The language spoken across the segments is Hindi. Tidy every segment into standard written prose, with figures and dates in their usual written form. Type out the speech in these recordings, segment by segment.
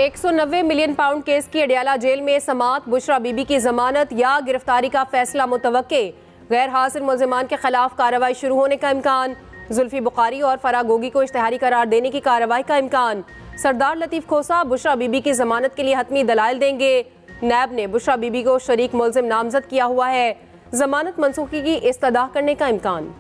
190 मिलियन पाउंड केस की अडियाला जेल में समात, बुशरा बीबी की जमानत या गिरफ्तारी का फैसला मुतवक्के। गैर हाजिर मुल्जिमान के खिलाफ कार्रवाई शुरू होने का इम्कान। जुल्फी बुखारी और फराह गोगी को इश्तिहारी करार देने की कार्रवाई का इम्कान। सरदार लतीफ खोसा बुशरा बीबी की जमानत के लिए हतमी दलाइल देंगे। नैब ने बुशरा बीबी को शरीक मुल्जिम नामजद किया हुआ है। जमानत मनसूखी की इस्तदा करने का इम्कान।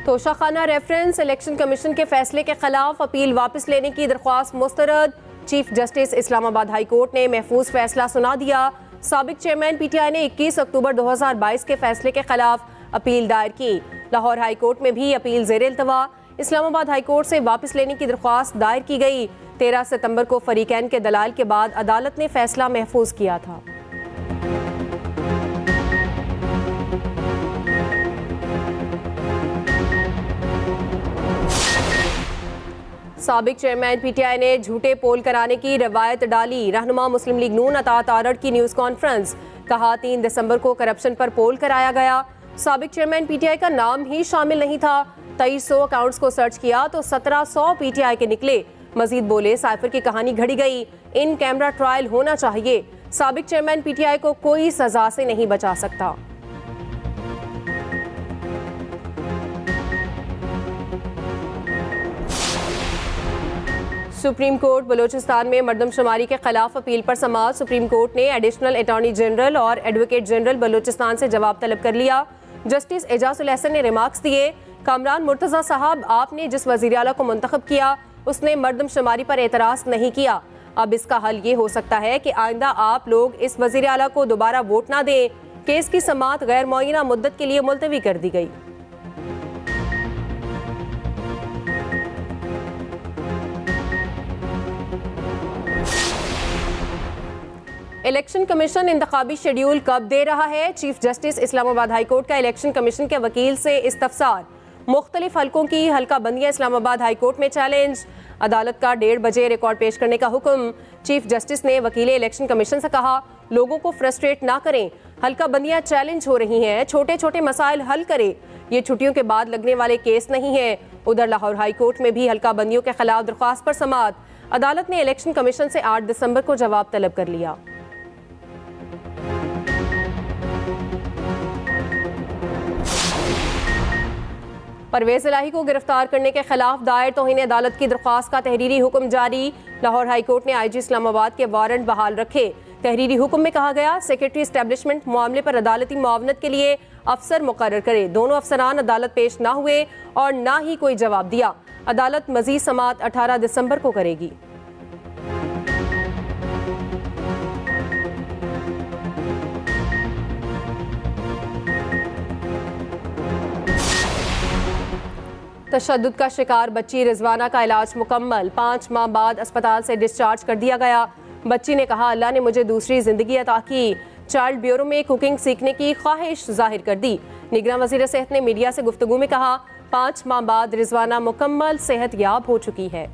तोशाखाना रेफरेंस इलेक्शन कमीशन के फैसले के खिलाफ अपील वापस लेने की दरख्वास्त मुस्तरद। Chief justice Islamabad high court ने महफूज फैसला सुना दिया। साबिक चेयरमैन पीटीआई ने 21 अक्टूबर 2022 के फैसले के खिलाफ अपील दायर की। लाहौर हाई कोर्ट में भी अपील ज़ेर इल्तवा। इस्लामाबाद हाई कोर्ट से वापस लेने की दरख्वास्त दायर की गई। 13 सितंबर को फरीकैन के दलाल के बाद अदालत ने फैसला महफूज किया था। साबिक चेयरमैन पीटीआई ने झूठे पोल कराने की रवायत डाली। रहनुमा मुस्लिम लीग नून अतात आरड़ की न्यूज़ कॉन्फ्रेंस। कहा 3 दिसंबर को करप्शन पर पोल कराया गया। साबिक चेयरमैन पीटीआई का नाम ही शामिल नहीं था। 2300 अकाउंट्स को सर्च किया तो 1700 पीटीआई के निकले। मजीद बोले साइफर की कहानी घड़ी गई। इन कैमरा ट्रायल होना चाहिए। साबिक चेयरमैन पीटीआई को कोई सजा से नहीं बचा सकता। सुप्रीम कोर्ट बलोचिस्तान में मर्दमशुमारी के खिलाफ अपील पर समाअत। सुप्रीम कोर्ट ने एडिशनल अटॉर्नी जनरल और एडवोकेट जनरल बलोचिस्तान से जवाब तलब कर लिया। जस्टिस एजाजुल हसन ने रिमार्क्स दिए। कामरान मुर्तज़ा साहब, आपने जिस वज़ीर आला को मुंतखब किया उसने मर्दमशुमारी पर एतराज़ नहीं किया। अब इसका हल ये हो सकता है कि आइंदा आप लोग इस वज़ीर आला को दोबारा वोट ना दें। केस की समाअत गैर मुअय्यना मुद्दत के लिए मुलतवी कर दी गई। इलेक्शन कमीशन इंतखाबी शेड्यूल कब दे रहा है? Chief justice Islamabad high court का इलेक्शन कमीशन के वकील से इस्तफसार। मुख्तलिफ हलकों की हल्का बंदियां इस्लामाबाद हाई कोर्ट में चैलेंज। अदालत का 1:30 बजे रिकॉर्ड पेश करने का हुक्म। चीफ जस्टिस ने वकील इलेक्शन कमीशन से कहा, लोगों को फ्रस्ट्रेट ना करें। हल्का बंदियां चैलेंज हो रही हैं, छोटे छोटे मसाइल हल करें। ये छुट्टियों के बाद लगने वाले केस नहीं है। उधर लाहौर हाई कोर्ट में भी हल्का बंदियों के खिलाफ दरख्वास्त पर समाअत। अदालत ने इलेक्शन कमीशन से 8 दिसंबर को जवाब तलब कर लिया। परवेज इलाही को गिरफ्तार करने के खिलाफ दायर तौहीन अदालत की दरख्वास्त का तहरीरी हुक्म जारी। लाहौर हाई कोर्ट ने आईजी इस्लामाबाद के वारंट बहाल रखे। तहरीरी हुक्म में कहा गया, सेक्रेटरी एस्टेब्लिशमेंट मामले पर अदालती मुआवनत के लिए अफसर मुकर्रर करे। दोनों अफसरान अदालत पेश ना हुए और ना ही कोई जवाब दिया। अदालत मजीद समाअत 18 दिसंबर को करेगी। तशद्दुद का शिकार बच्ची रिजवाना का इलाज मुकम्मल। 5 माह बाद अस्पताल से डिस्चार्ज कर दिया गया। बच्ची ने कहा, अल्लाह ने मुझे दूसरी जिंदगी अता की। चाइल्ड ब्यूरो में कुकिंग सीखने की ख्वाहिश जाहिर कर दी। निगरान वज़ीर सेहत ने मीडिया से गुफ्तगू में कहा, 5 माह बाद रिजवाना मुकम्मल सेहत याब हो चुकी है।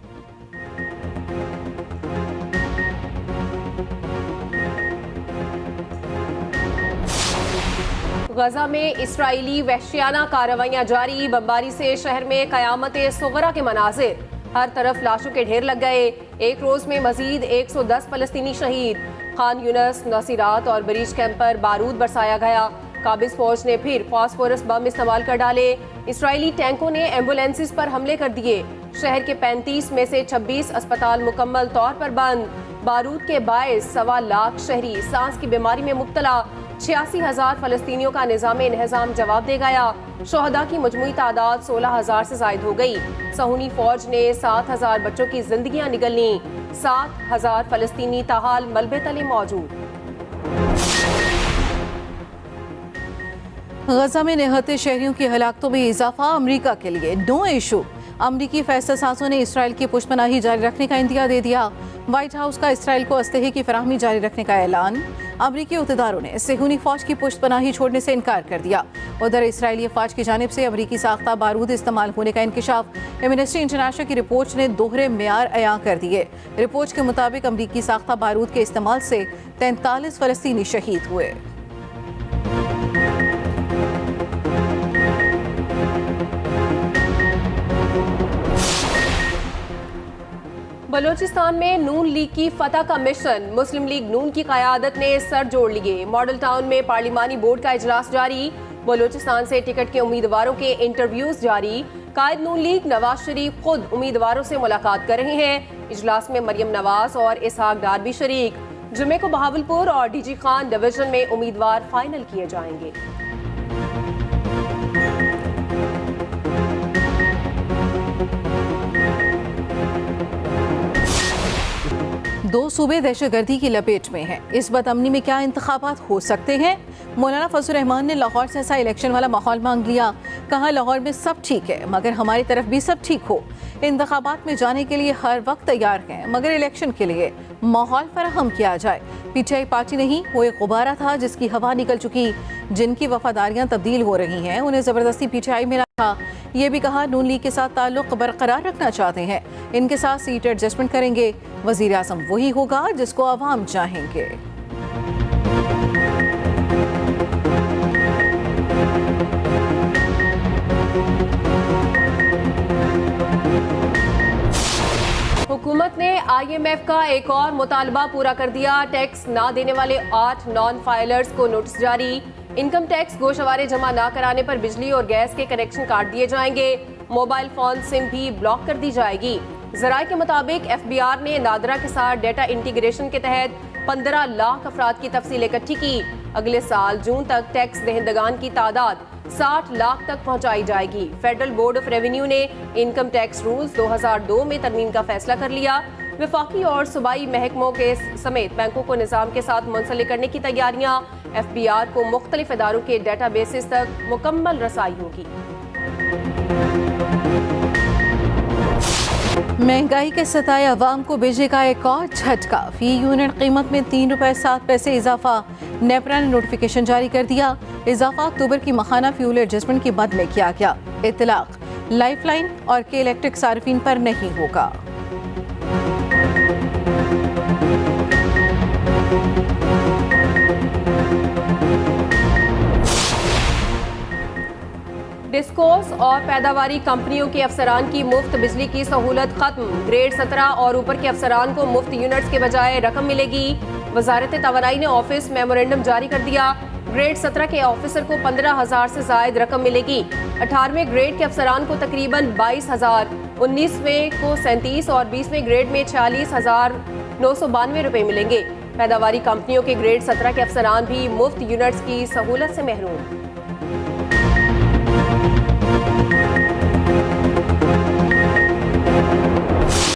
गजा में इस्राइली वहशियाना कार्रवाइयां जारी। बमबारी से शहर में क़यामत सुगरा के मनाजिर। हर तरफ लाशों के ढेर लग गए। एक रोज़ में मजीद 110 फलस्तीनी शहीद। खान यूनस, नसीरात और बरीज कैंप पर बारूद बरसाया गया। काबिज फौज ने फिर फॉस्फोरस बम इस्तेमाल कर डाले। इसराइली टैंकों ने एम्बुलेंसेस पर हमले कर दिए। शहर के 35 में से 26 अस्पताल मुकम्मल तौर पर बंद। बारूद के बायस 1.25 लाख शहरी सांस की बीमारी में मुब्तला। 86,000 फलस्तीनियों का निज़ाम इंतज़ाम जवाब दे गया। शोहदा की मजमूई तादाद 16,000 से ज़ायद हो गई। सहूनी फौज ने 7,000 बच्चों की जिंदगियां निगल लीं। 7,000 फलस्तीनी ताहाल मलबे तले मौजूद। गजा में निहत्ते शहरियों की हलाकतों में इजाफा अमरीका के लिए नो इशू। अमरीकी फैसला साजों ने इसराइल की पुष्पनाही जारी रखने का इंदिया दे दिया। व्हाइट हाउस का इसराइल को असलहे की फराहमी जारी रखने का ऐलान। अमरीकी उहदेदारों ने सेहूनी फौज की पुष्पनाही छोड़ने से इनकार कर दिया। उधर इसराइली अफवाज की जानिब से अमरीकी साख्ता बारूद इस्तेमाल होने का इंकशाफ एमनेस्टी इंटरनेशनल की रिपोर्ट ने दोहरे मेयार अयां कर दिए। रिपोर्ट के मुताबिक अमरीकी साख्ता बारूद के इस्तेमाल से 43 फलस्तीनी शहीद हुए। बलूचिस्तान में नून लीग की फतह का मिशन, मुस्लिम लीग नून की क़यादत ने सर जोड़ लिए। मॉडल टाउन में पार्लिमानी बोर्ड का इजलास जारी। बलूचिस्तान से टिकट के उम्मीदवारों के इंटरव्यूज जारी। कायद नून लीग नवाज शरीफ खुद उम्मीदवारों से मुलाकात कर रहे हैं। इजलास में मरियम नवाज और इसहाक डार भी शरीक। जुमे को बहावलपुर और डीजी खान डिवीजन में उम्मीदवार फाइनल किए जाएंगे। दो सूबे दहशतगर्दी की लपेट में हैं। इस बदअमनी में क्या इंतखाबात हो सकते हैं? मौलाना फजल रहमान ने लाहौर से ऐसा इलेक्शन वाला माहौल मांग लिया। कहा लाहौर में सब ठीक है मगर हमारी तरफ भी सब ठीक हो। इंतखाबात में जाने के लिए हर वक्त तैयार हैं मगर इलेक्शन के लिए माहौल फराहम किया जाए। पीटीआई पार्टी नहीं, वो एक गुब्बारा था जिसकी हवा निकल चुकी। जिनकी वफादारियां तब्दील हो रही हैं उन्हें ज़बरदस्ती पीटीआई में रखा। ये भी कहा नून लीग के साथ ताल्लुक बरकरार रखना चाहते हैं, इनके साथ सीट एडजस्टमेंट करेंगे। वज़ीर आज़म वही होगा जिसको आवाम चाहेंगे। हुकूमत ने IMF का एक और मुतालबा पूरा कर दिया। टैक्स ना देने वाले 8 नॉन फाइलर्स को नोटिस जारी। इनकम टैक्स गोशवारे जमा ना कराने पर बिजली और गैस के कनेक्शन काट दिए जाएंगे। मोबाइल फोन सिम भी ब्लॉक कर दी जाएगी। जराये के मुताबिक FBR ने नादरा के साथ डेटा इंटीग्रेशन के तहत 15 लाख अफराद की तफसील इकट्ठी की। अगले साल जून तक टैक्स दहिंदगान की तादाद 60 लाख तक पहुंचाई जाएगी। फेडरल बोर्ड ऑफ रेवेन्यू ने इनकम टैक्स रूल्स 2002 में तरमीम का फैसला कर लिया। वफाकी और सूबाई महकमों के समेत बैंकों को निज़ाम के साथ मुंसलिक करने की तैयारियां। FBR को मुख्तलिफ इदारों के डेटा बेसिस तक मुकम्मल रसाई होगी। महंगाई के सताए अवाम को बिजली का एक और झटका। फी यूनिट कीमत में 3 रुपए 7 पैसे इजाफा। नेपरा ने नोटिफिकेशन जारी कर दिया। इजाफा अक्टूबर की माहाना फ्यूल एडजस्टमेंट के मद में किया गया। इतलाक लाइफलाइन और के इलेक्ट्रिक सार्फिन पर नहीं होगा। डिस्कोस और पैदावारी कंपनियों के अफसरान की मुफ्त बिजली की सहूलत खत्म। ग्रेड 17 और ऊपर के अफसरान को मुफ्त यूनिट्स के बजाय रकम मिलेगी। वजारत तवानाई ने ऑफिस मेमोरेंडम जारी कर दिया। ग्रेड 17 के ऑफिसर को 15,000 से जायद रकम मिलेगी। 18वें ग्रेड के अफसरान को तकरीबन 22,000, 19वें को 37 और 20वें ग्रेड में 46,992 रुपए मिलेंगे। पैदावारी कंपनियों के ग्रेड 17 के अफसरान भी मुफ्त यूनिट्स की सहूलत से महरूम।